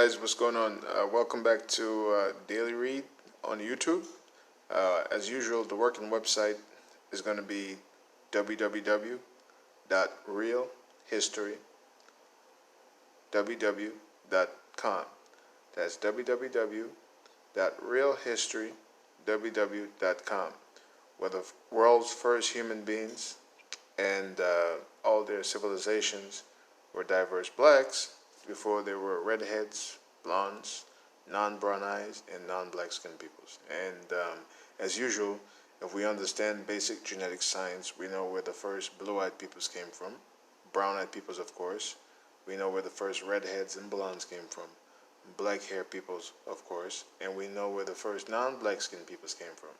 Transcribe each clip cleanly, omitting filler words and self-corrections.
guys, what's going on? Welcome back to Daily Read on YouTube. As usual, the working website is going to be www.realhistory.com. That's www.realhistory.com, where the world's first human beings and all their civilizations were diverse blacks before there were redheads, blondes, non-brown eyes, and non-black skinned peoples. And as usual, if we understand basic genetic science, we know where the first blue-eyed peoples came from, brown-eyed peoples, of course. We know where the first redheads and blondes came from, black-haired peoples, of course, and we know where the first non-black skinned peoples came from.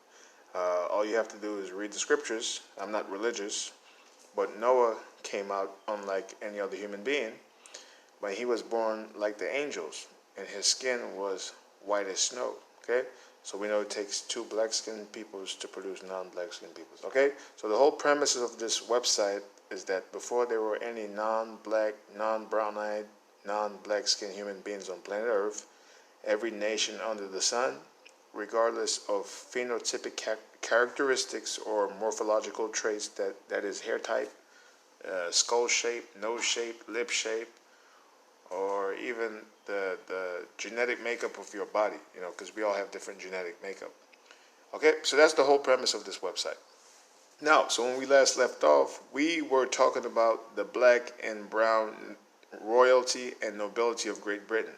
All you have to do is read the scriptures. I'm not religious, but Noah came out unlike any other human being. But he was born like the angels, and his skin was white as snow, okay? So we know it takes two black-skinned peoples to produce non-black skinned peoples, okay? So the whole premise of this website is that before there were any non-black, non-brown-eyed, non-black skinned human beings on planet Earth, every nation under the sun, regardless of phenotypic characteristics or morphological traits, that is hair type, skull shape, nose shape, lip shape, or even the genetic makeup of your body, because we all have different genetic makeup. Okay, so that's the whole premise of this website. Now, so when we last left off, we were talking about the black and brown royalty and nobility of Great Britain.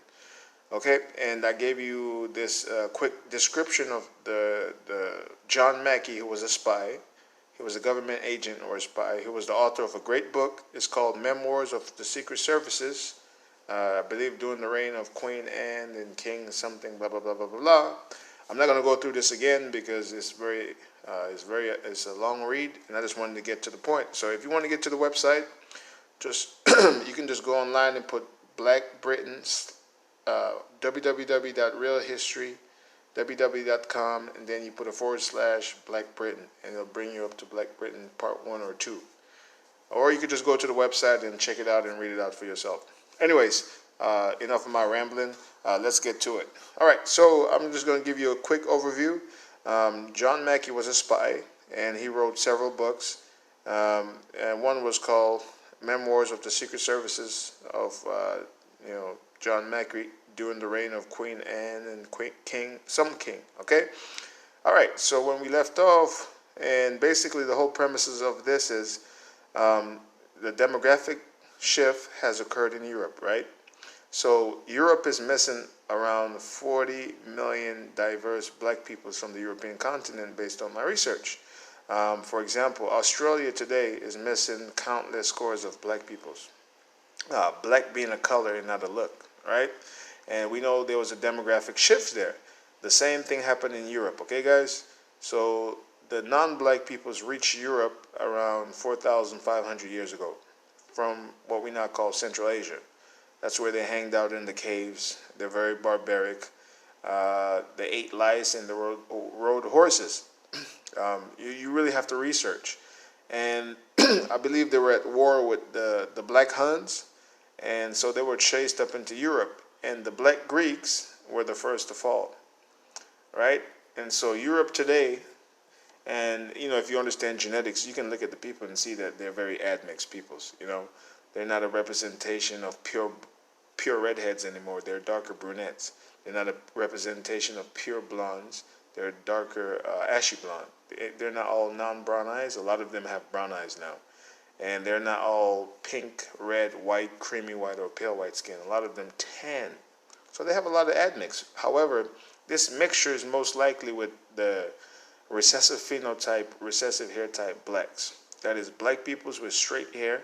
Okay, and I gave you this quick description of the John Mackey, who was a spy. He was a government agent or a spy. He was the author of a great book. It's called Memoirs of the Secret Services. I believe during the reign of Queen Anne and King something, blah, blah, blah, blah, blah, blah. I'm not going to go through this again because it's a long read, and I just wanted to get to the point. So if you want to get to the website, just you can just go online and put Black Britain's www.realhistory.com, and then you put a / Black Britain, and it'll bring you up to Black Britain Part 1 or 2. Or you could just go to the website and check it out and read it out for yourself. Anyways, enough of my rambling. Let's get to it. All right, so I'm just going to give you a quick overview. John Mackey was a spy, and he wrote several books. And one was called Memoirs of the Secret Services of John Mackey during the reign of Queen Anne and King. Okay? All right, so when we left off, and basically the whole premises of this is the demographic shift has occurred in Europe, right? So Europe is missing around 40 million diverse black peoples from the European continent based on my research. For example, Australia today is missing countless scores of black peoples. Black being a color and not a look, right? And we know there was a demographic shift there. The same thing happened in Europe, okay, guys? So the non-black peoples reached Europe around 4,500 years ago from what we now call Central Asia. That's where they hanged out in the caves. They're very barbaric. They ate lice and they rode horses. You really have to research. And I believe they were at war with the Black Huns, and so they were chased up into Europe. And the Black Greeks were the first to fall, right? And so Europe today, and if you understand genetics, you can look at the people and see that they're very admixed peoples. They're not a representation of pure redheads anymore. They're darker brunettes. They're not a representation of pure blondes. They're darker ashy blonde. They're not all non-brown eyes. A lot of them have brown eyes now. And they're not all pink, red, white, creamy white, or pale white skin. A lot of them tan. So they have a lot of admix. However, this mixture is most likely with the recessive phenotype, recessive hair type blacks. That is, black peoples with straight hair,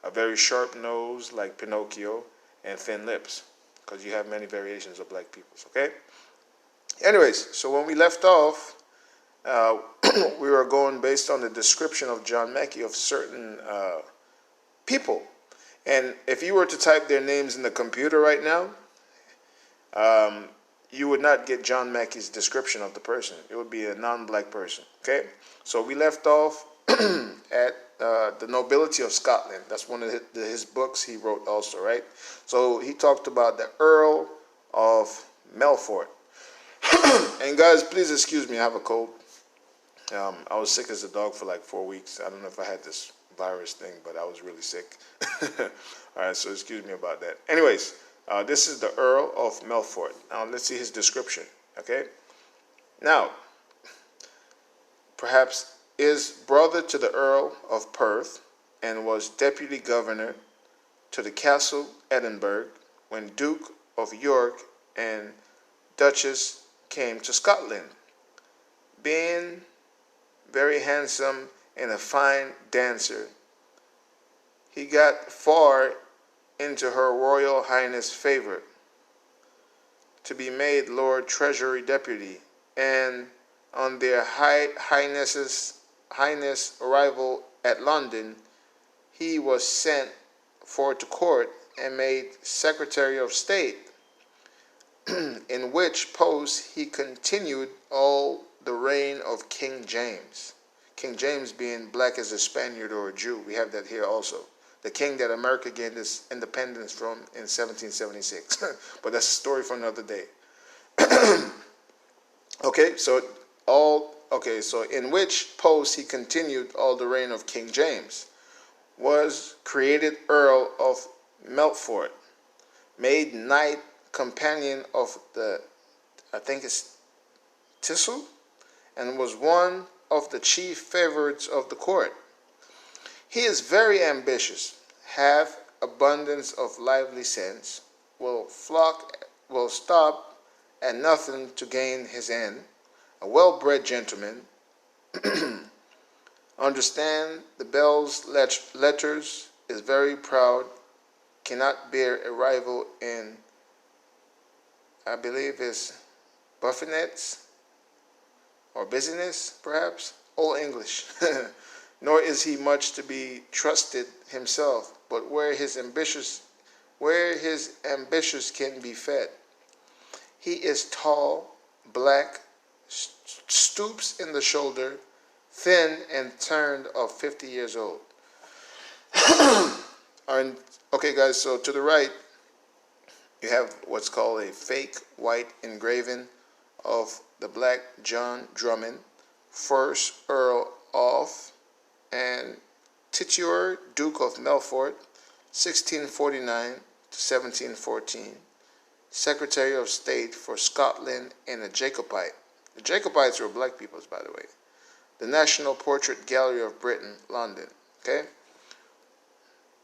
a very sharp nose like Pinocchio, and thin lips, because you have many variations of black peoples, okay? Anyways, so when we left off, we were going based on the description of John Mackey of certain people. And if you were to type their names in the computer right now, you would not get John Mackey's description of the person. It would be a non-black person, okay? So we left off at The Nobility of Scotland. That's one of his books he wrote also, right? So he talked about the Earl of Melfort. And guys, please excuse me, I have a cold. I was sick as a dog for like 4 weeks. I don't know if I had this virus thing, but I was really sick. All right, so excuse me about that. Anyways, this is the Earl of Melfort. Now let's see his description. Okay. Now, perhaps is brother to the Earl of Perth, and was deputy governor to the Castle Edinburgh when Duke of York and Duchess came to Scotland, being very handsome and a fine dancer. He got far into her Royal Highness' favor to be made Lord Treasury Deputy, and on their Highness' arrival at London, he was sent for to court and made Secretary of State, in which post he continued all the reign of King James. King James being black as a Spaniard or a Jew. We have that here also. The king that America gained its independence from in 1776. But that's a story for another day. So in which post he continued all the reign of King James, was created Earl of Melfort, made knight companion of the, I think it's Tissel, and was one of the chief favorites of the court. He is very ambitious, have abundance of lively sense, will stop at nothing to gain his end, a well-bred gentleman, understand the bell's letters, is very proud, cannot bear a rival in, I believe is buffonets or business, perhaps, Old English. Nor is he much to be trusted himself, but where his ambitious can be fed. He is tall, black, stoops in the shoulder, thin and turned of 50 years old. Okay, guys, so to the right, you have what's called a fake white engraving of the Black John Drummond, first Earl of and titular Duke of Melfort, 1649 to 1714, Secretary of State for Scotland and a Jacobite. The Jacobites were black peoples, by the way. The National Portrait Gallery of Britain, London. Okay?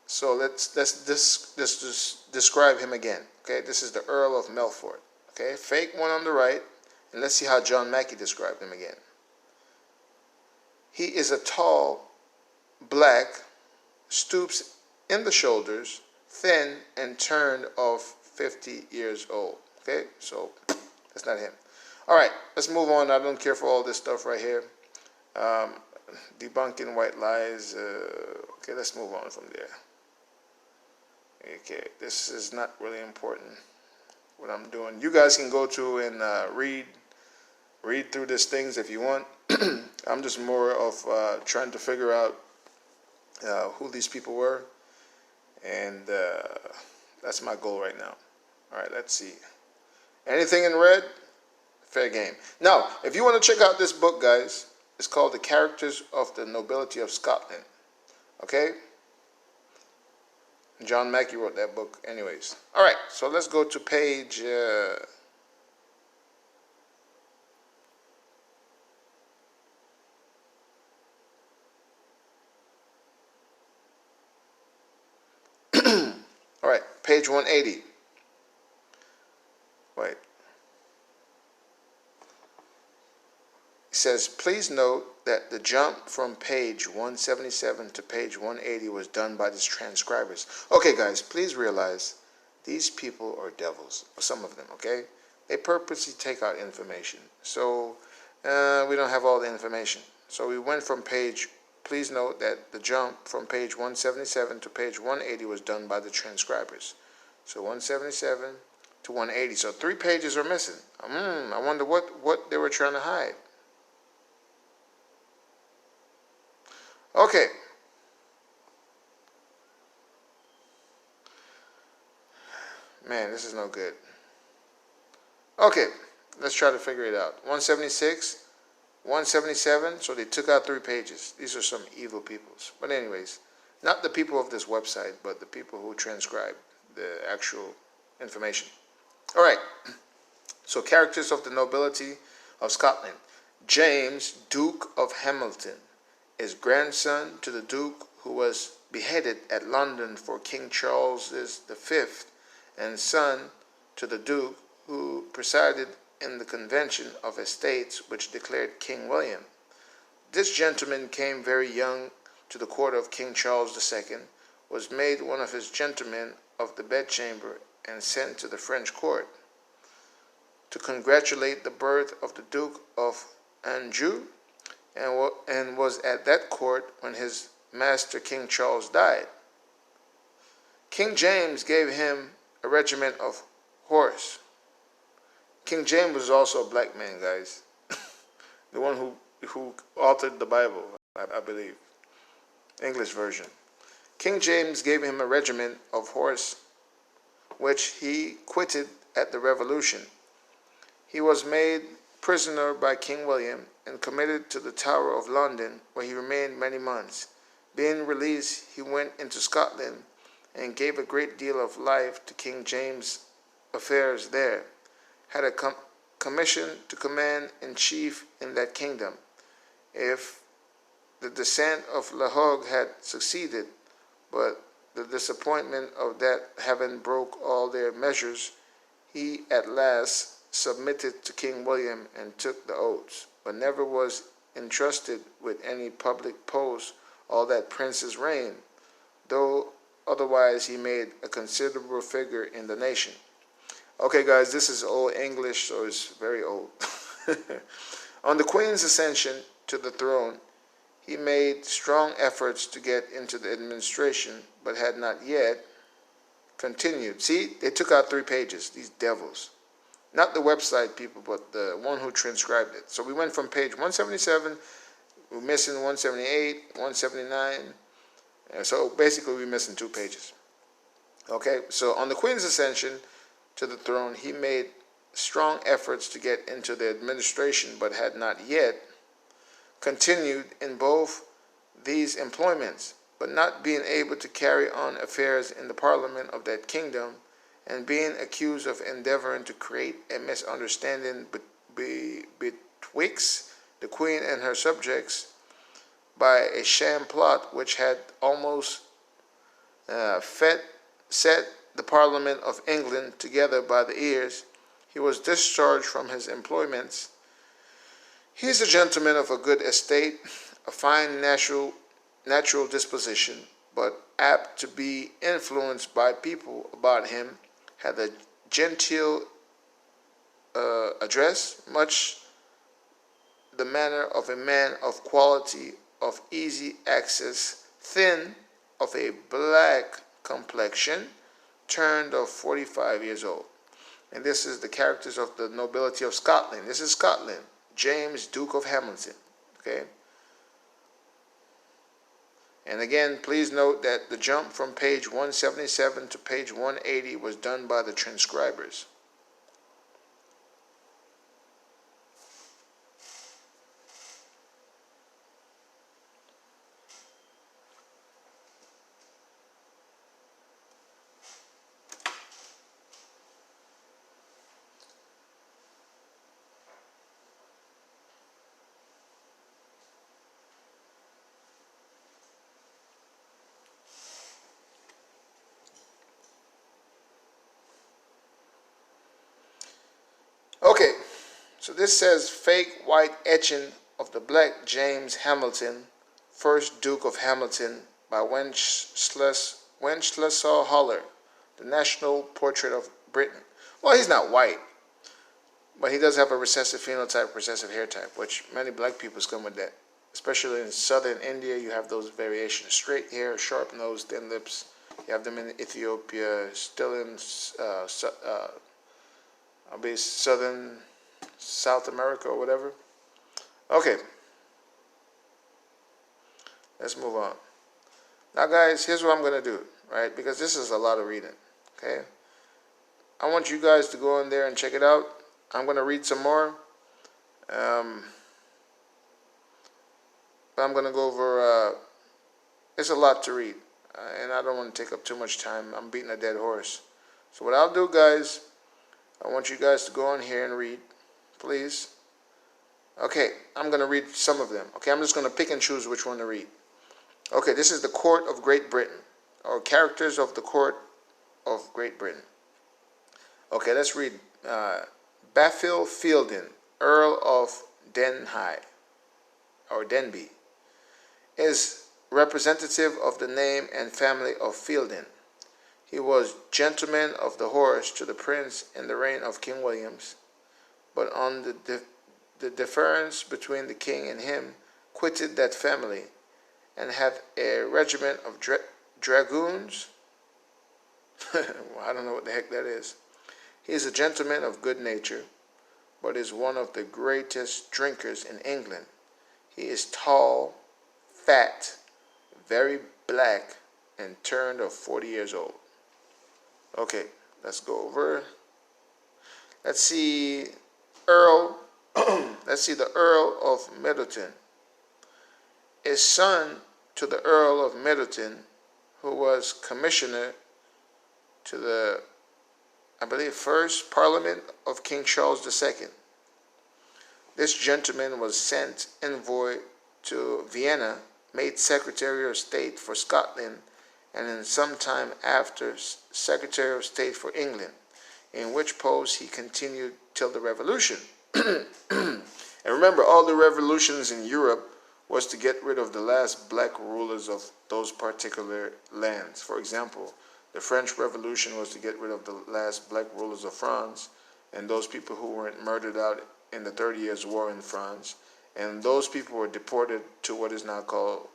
So let's just describe him again. Okay? This is the Earl of Melfort. Okay? Fake one on the right. And let's see how John Mackey described him again. He is a tall, black, stoops in the shoulders, thin and turned of 50 years old. Okay? So that's not him. All right, let's move on. I don't care for all this stuff right here. Debunking white lies. Okay, let's move on from there. Okay, this is not really important what I'm doing. You guys can go to and read through these things if you want. I'm just more of trying to figure out who these people were, and that's my goal right now. All right, let's see. Anything in red? Fair game. Now, if you want to check out this book, guys, it's called The Characters of the Nobility of Scotland. Okay? John Mackey wrote that book anyways. All right, so let's go to page... All right, page 180. Wait. It says, please note that the jump from page 177 to page 180 was done by the transcribers. Okay, guys, please realize these people are devils, some of them, okay? They purposely take out information. So we don't have all the information. So we went from page, please note that the jump from page 177 to page 180 was done by the transcribers. So 177 to 180. So 3 pages are missing. I wonder what they were trying to hide. Okay. Man, this is no good. Okay, let's try to figure it out. 176, 177, so they took out 3 pages. These are some evil peoples. But anyways, not the people of this website, but the people who transcribe the actual information. All right, so characters of the nobility of Scotland. James, Duke of Hamilton, is grandson to the Duke who was beheaded at London for King Charles V, and son to the Duke who presided in the Convention of Estates which declared King William. This gentleman came very young to the court of King Charles II, was made one of his gentlemen of the bedchamber, and sent to the French court to congratulate the birth of the Duke of Anjou, and was at that court when his master King Charles died. King James gave him a regiment of horse. King James was also a black man, guys. The one who authored the Bible, I believe. English version. King James gave him a regiment of horse, which he quitted at the Revolution. He was made prisoner by King William and committed to the Tower of London, where he remained many months. Being released, he went into Scotland and gave a great deal of life to King James' affairs there. Had a commission to command in chief in that kingdom. If the descent of La Hogue had succeeded, but the disappointment of that having broke all their measures, he at last submitted to King William and took the oaths, but never was entrusted with any public post all that prince's reign, though otherwise he made a considerable figure in the nation. Okay, guys, this is old English, so it's very old. On the Queen's ascension to the throne, he made strong efforts to get into the administration, but had not yet continued. See, they took out 3 pages, these devils. Not the website people, but the one who transcribed it. So we went from page 177, we're missing 178, 179. So basically we're missing 2 pages. Okay, so on the Queen's ascension to the throne, he made strong efforts to get into the administration, but had not yet continued in both these employments, but not being able to carry on affairs in the parliament of that kingdom, and being accused of endeavoring to create a misunderstanding betwixt the Queen and her subjects by a sham plot which had almost set the Parliament of England together by the ears, he was discharged from his employments. He is a gentleman of a good estate, a fine natural disposition, but apt to be influenced by people about him, had a genteel address, much the manner of a man of quality, of easy access, thin, of a black complexion, turned of 45 years old. And this is the characters of the nobility of Scotland. This is Scotland. James, Duke of Hamilton. Okay. And again, please note that the jump from page 177 to page 180 was done by the transcribers. Okay, so this says fake white etching of the black James Hamilton, first Duke of Hamilton, by Wenceslas Haller, the national portrait of Britain. Well, he's not white, but he does have a recessive phenotype, recessive hair type, which many black people come with that. Especially in southern India, you have those variations: straight hair, sharp nose, thin lips. You have them in Ethiopia, still in I'll be southern South America or whatever. Okay, let's move on. Now, guys, here's what I'm going to do, right? Because this is a lot of reading, okay? I want you guys to go in there and check it out. I'm going to read some more. But I'm going to go over, it's a lot to read. And I don't want to take up too much time. I'm beating a dead horse. So what I'll do, guys, I want you guys to go on here and read, please. Okay, I'm going to read some of them. Okay, I'm just going to pick and choose which one to read. Okay, this is the Court of Great Britain, or Characters of the Court of Great Britain. Okay, let's read. Baffil Fielding, Earl of Denbigh, or Denbigh, is representative of the name and family of Fielding. He was gentleman of the horse to the prince in the reign of King Williams, but on the difference between the king and him, quitted that family, and had a regiment of dragoons. I don't know what the heck that is. He is a gentleman of good nature, but is one of the greatest drinkers in England. He is tall, fat, very black, and turned of 40 years old. Okay, let's go over. Let's see, Earl. Let's see, the Earl of Middleton is son to the Earl of Middleton, who was commissioner to the, I believe, first Parliament of King Charles II. This gentleman was sent envoy to Vienna, made Secretary of State for Scotland, and in some time after Secretary of State for England, in which post he continued till the Revolution. And remember, all the revolutions in Europe was to get rid of the last black rulers of those particular lands. For example, the French Revolution was to get rid of the last black rulers of France, and those people who weren't murdered out in the 30 Years' War in France. And those people were deported to what is now called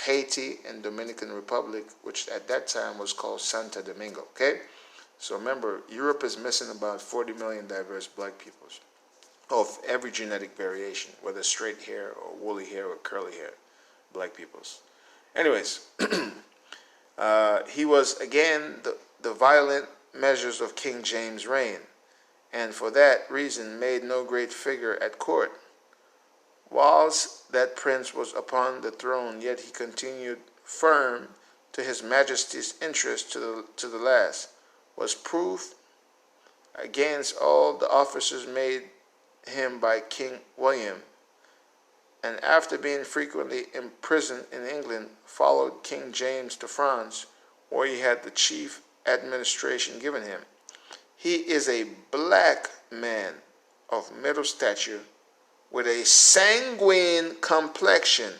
Haiti and Dominican Republic, which at that time was called Santo Domingo. Okay? So remember, Europe is missing about 40 million diverse black peoples of every genetic variation, whether straight hair or woolly hair or curly hair, black peoples. Anyways, he was again the violent measures of King James' reign, and for that reason made no great figure at court. Whilst that prince was upon the throne, yet he continued firm to his majesty's interest to the last, was proof against all the officers made him by King William, and after being frequently imprisoned in England, followed King James to France, where he had the chief administration given him. He is a black man of middle stature, with a sanguine complexion.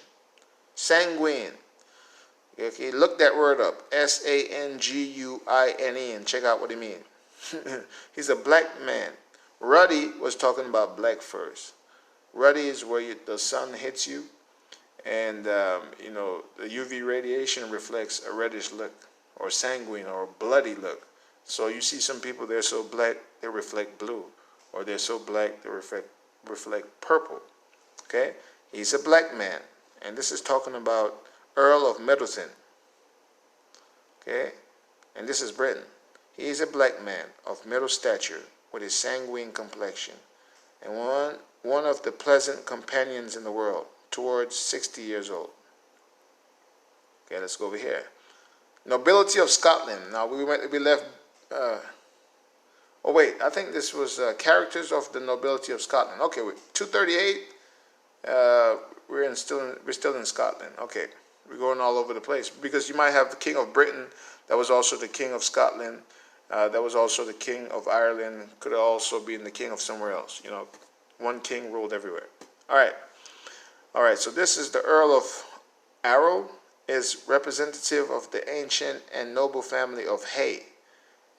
Sanguine. Okay, look that word up. S-A-N-G-U-I-N-E, and check out what he means. He's a black man. Ruddy was talking about black first. Ruddy is where the sun hits you, and the UV radiation reflects a reddish look, or sanguine, or bloody look. So you see some people, they're so black they reflect blue, or they're so black they reflect purple. Okay, he's a black man, and this is talking about Earl of Middleton. Okay, and this is Britain. He is a black man of middle stature, with a sanguine complexion, and one of the pleasant companions in the world, towards 60 years old. Okay, let's go over here. Nobility of Scotland. Now we left. Oh wait, I think this was Characters of the Nobility of Scotland. Okay, wait, 238. We're still in Scotland. Okay, we're going all over the place, because you might have the King of Britain. That was also the King of Scotland. That was also the King of Ireland. Could have also been the King of somewhere else. You know, one king ruled everywhere. All right. So this is the Earl of Arrow, is representative of the ancient and noble family of Hay,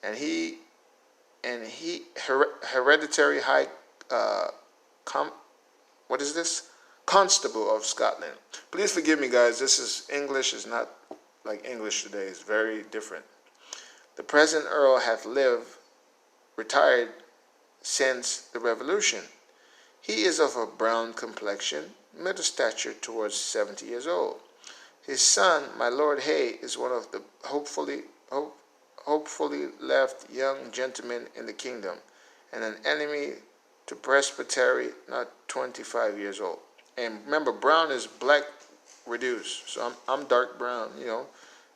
and he hereditary high Constable of Scotland. Please forgive me, guys. This is English is not like English today. It's very different. The present Earl hath retired since the Revolution. He is of a brown complexion, middle stature, towards 70 years old. His son, my Lord Hay, is one of the hopefully left young gentlemen in the kingdom, and an enemy to presbytery not 25 years old. And remember, brown is black reduced, so I'm dark brown, you know,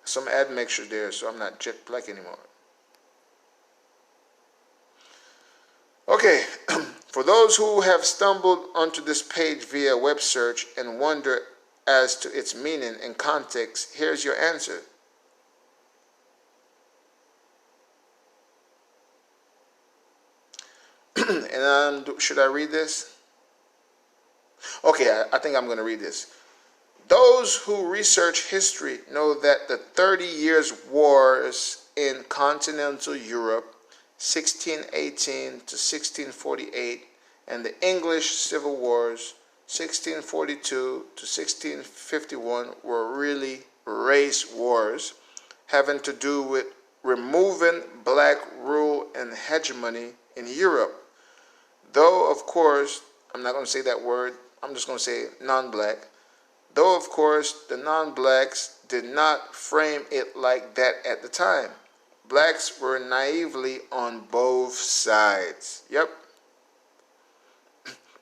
some admixture there, so I'm not jet black anymore. Okay, for those who have stumbled onto this page via web search and wonder as to its meaning and context, here's your answer. And should I read this? Okay, I think I'm going to read this. Those who research history know that the 30 Years' Wars in continental Europe, 1618 to 1648, and the English Civil Wars, 1642 to 1651, were really race wars, having to do with removing black rule and hegemony in Europe. Though, of course, I'm not going to say that word, I'm just going to say non-black. Though, of course, the non-blacks did not frame it like that at the time. Blacks were naively on both sides. Yep.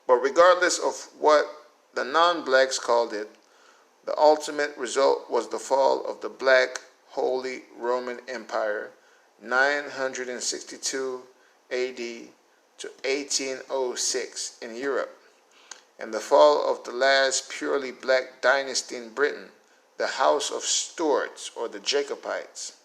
But regardless of what the non-blacks called it, the ultimate result was the fall of the Black Holy Roman Empire, 962 AD to 1806 in Europe, and the fall of the last purely black dynasty in Britain, the House of Stuarts, or the Jacobites.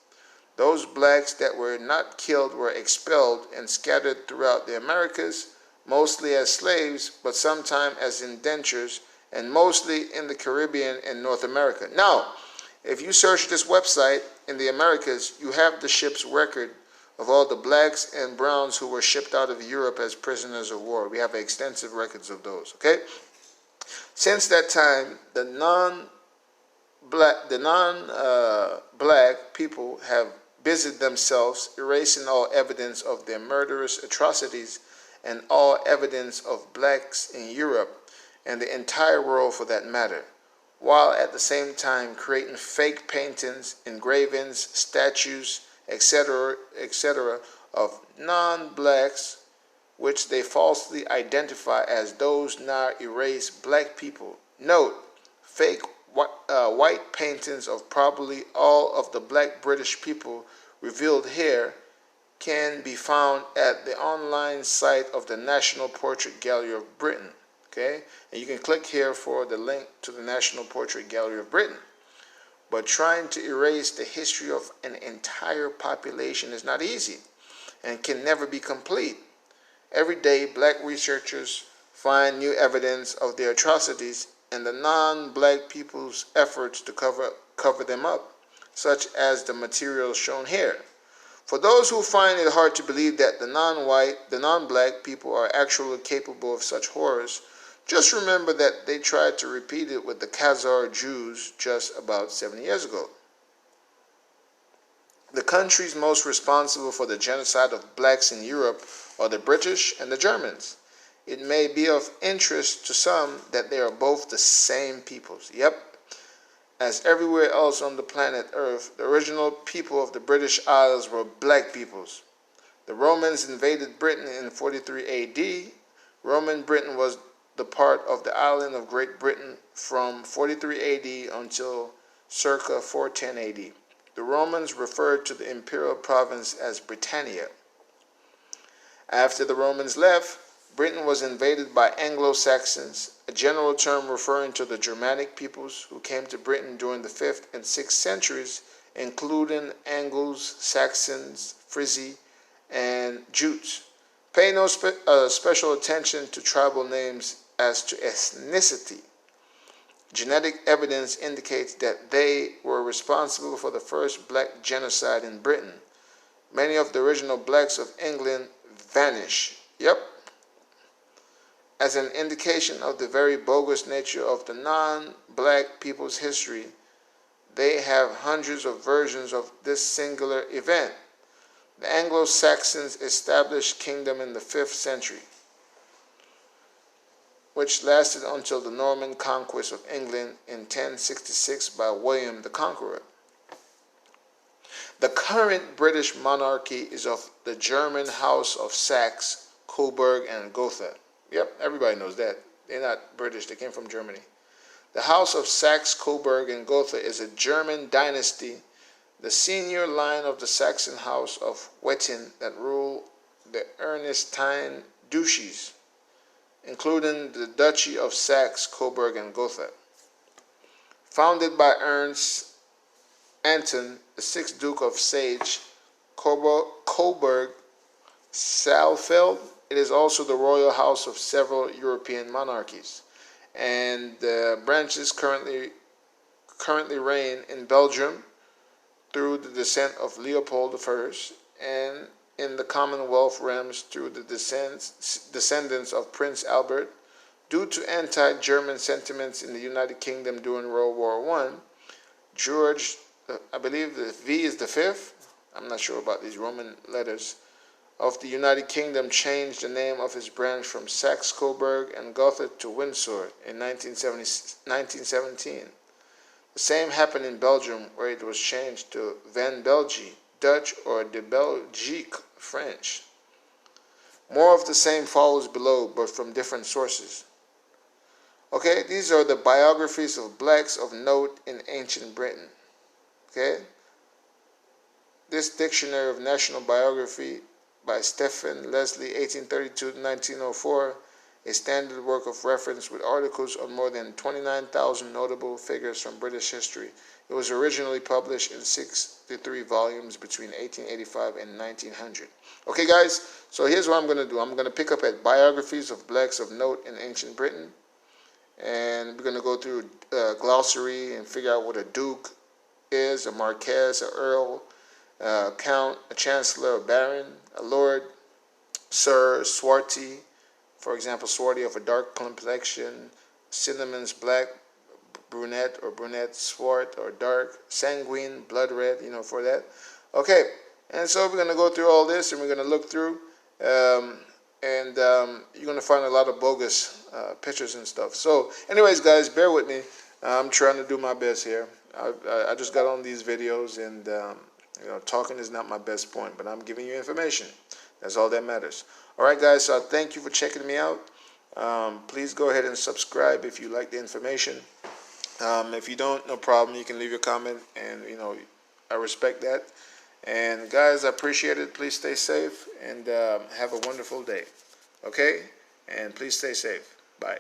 Those blacks that were not killed were expelled and scattered throughout the Americas, mostly as slaves, but sometimes as indentures, and mostly in the Caribbean and North America. Now, if you search this website in the Americas, you have the ship's record of all the blacks and browns who were shipped out of Europe as prisoners of war. We have extensive records of those, okay? Since that time, the non-black people have busied themselves erasing all evidence of their murderous atrocities and all evidence of blacks in Europe and the entire world for that matter, while at the same time creating fake paintings, engravings, statues, etc., of non-blacks, which they falsely identify as those now erased black people. Note, fake white paintings of probably all of the black British people revealed here can be found at the online site of the National Portrait Gallery of Britain. Okay, and you can click here for the link to the National Portrait Gallery of Britain. But trying to erase the history of an entire population is not easy and can never be complete. Every day, black researchers find new evidence of their atrocities and the non-black people's efforts to cover them up, such as the materials shown here. For those who find it hard to believe that the non-black people are actually capable of such horrors, just remember that they tried to repeat it with the Khazar Jews just about 70 years ago. The countries most responsible for the genocide of blacks in Europe are the British and the Germans. It may be of interest to some that they are both the same peoples. Yep. As everywhere else on the planet Earth, the original people of the British Isles were black peoples. The Romans invaded Britain in 43 AD. Roman Britain was the part of the island of Great Britain from 43 AD until circa 410 AD. The Romans referred to the imperial province as Britannia. After the Romans left, Britain was invaded by Anglo-Saxons, a general term referring to the Germanic peoples who came to Britain during the 5th and 6th centuries, including Angles, Saxons, Frisi, and Jutes. Pay no special attention to tribal names as to ethnicity. Genetic evidence indicates that they were responsible for the first black genocide in Britain. Many of the original blacks of England vanish. Yep. As an indication of the very bogus nature of the non-black people's history, they have hundreds of versions of this singular event. The Anglo-Saxons established kingdom in the 5th century, which lasted until the Norman conquest of England in 1066 by William the Conqueror. The current British monarchy is of the German House of Saxe, Coburg, and Gotha. Yep, everybody knows that. They're not British. They came from Germany. The House of Saxe, Coburg, and Gotha is a German dynasty, the senior line of the Saxon House of Wettin that ruled the Ernestine duchies, including the Duchy of Saxe, Coburg, and Gotha. Founded by Ernst Anton, the 6th Duke of Sage, Coburg, Saalfeld, it is also the royal house of several European monarchies, and the branches currently reign in Belgium through the descent of Leopold I, and in the Commonwealth realms through the descendants of Prince Albert. Due to anti-German sentiments in the United Kingdom during World War I, George, I believe the V is the 5th, I'm not sure about these Roman letters, of the United Kingdom changed the name of his branch from Saxe-Coburg and Gotha to Windsor in 1917. The same happened in Belgium, where it was changed to Van Belgie, Dutch, or de Belgique, French. More of the same follows below, but from different sources. Okay, these are the biographies of blacks of note in ancient Britain. Okay, this Dictionary of National Biography by Stephen Leslie, 1832-1904, a standard work of reference with articles on more than 29,000 notable figures from British history. It was originally published in 63 volumes between 1885 and 1900. Okay, guys, so here's what I'm going to do. I'm going to pick up at biographies of blacks of note in ancient Britain, and we're going to go through glossary and figure out what a duke is, a marquess, a earl, a count, a chancellor, a baron, a lord, sir, swarty, for example, swarty of a dark complexion, cinnamon's black, brunette or brunette, swart or dark, sanguine, blood red, for that. Okay, and so we're going to go through all this, and we're going to look through, and you're going to find a lot of bogus pictures and stuff. So anyways, guys, bear with me. I'm trying to do my best here. I just got on these videos, and talking is not my best point, but I'm giving you information. That's all that matters. All right, guys, so thank you for checking me out. Please go ahead and subscribe if you like the information. If you don't, no problem. You can leave your comment, and, I respect that. And, guys, I appreciate it. Please stay safe, and have a wonderful day. Okay? And please stay safe. Bye.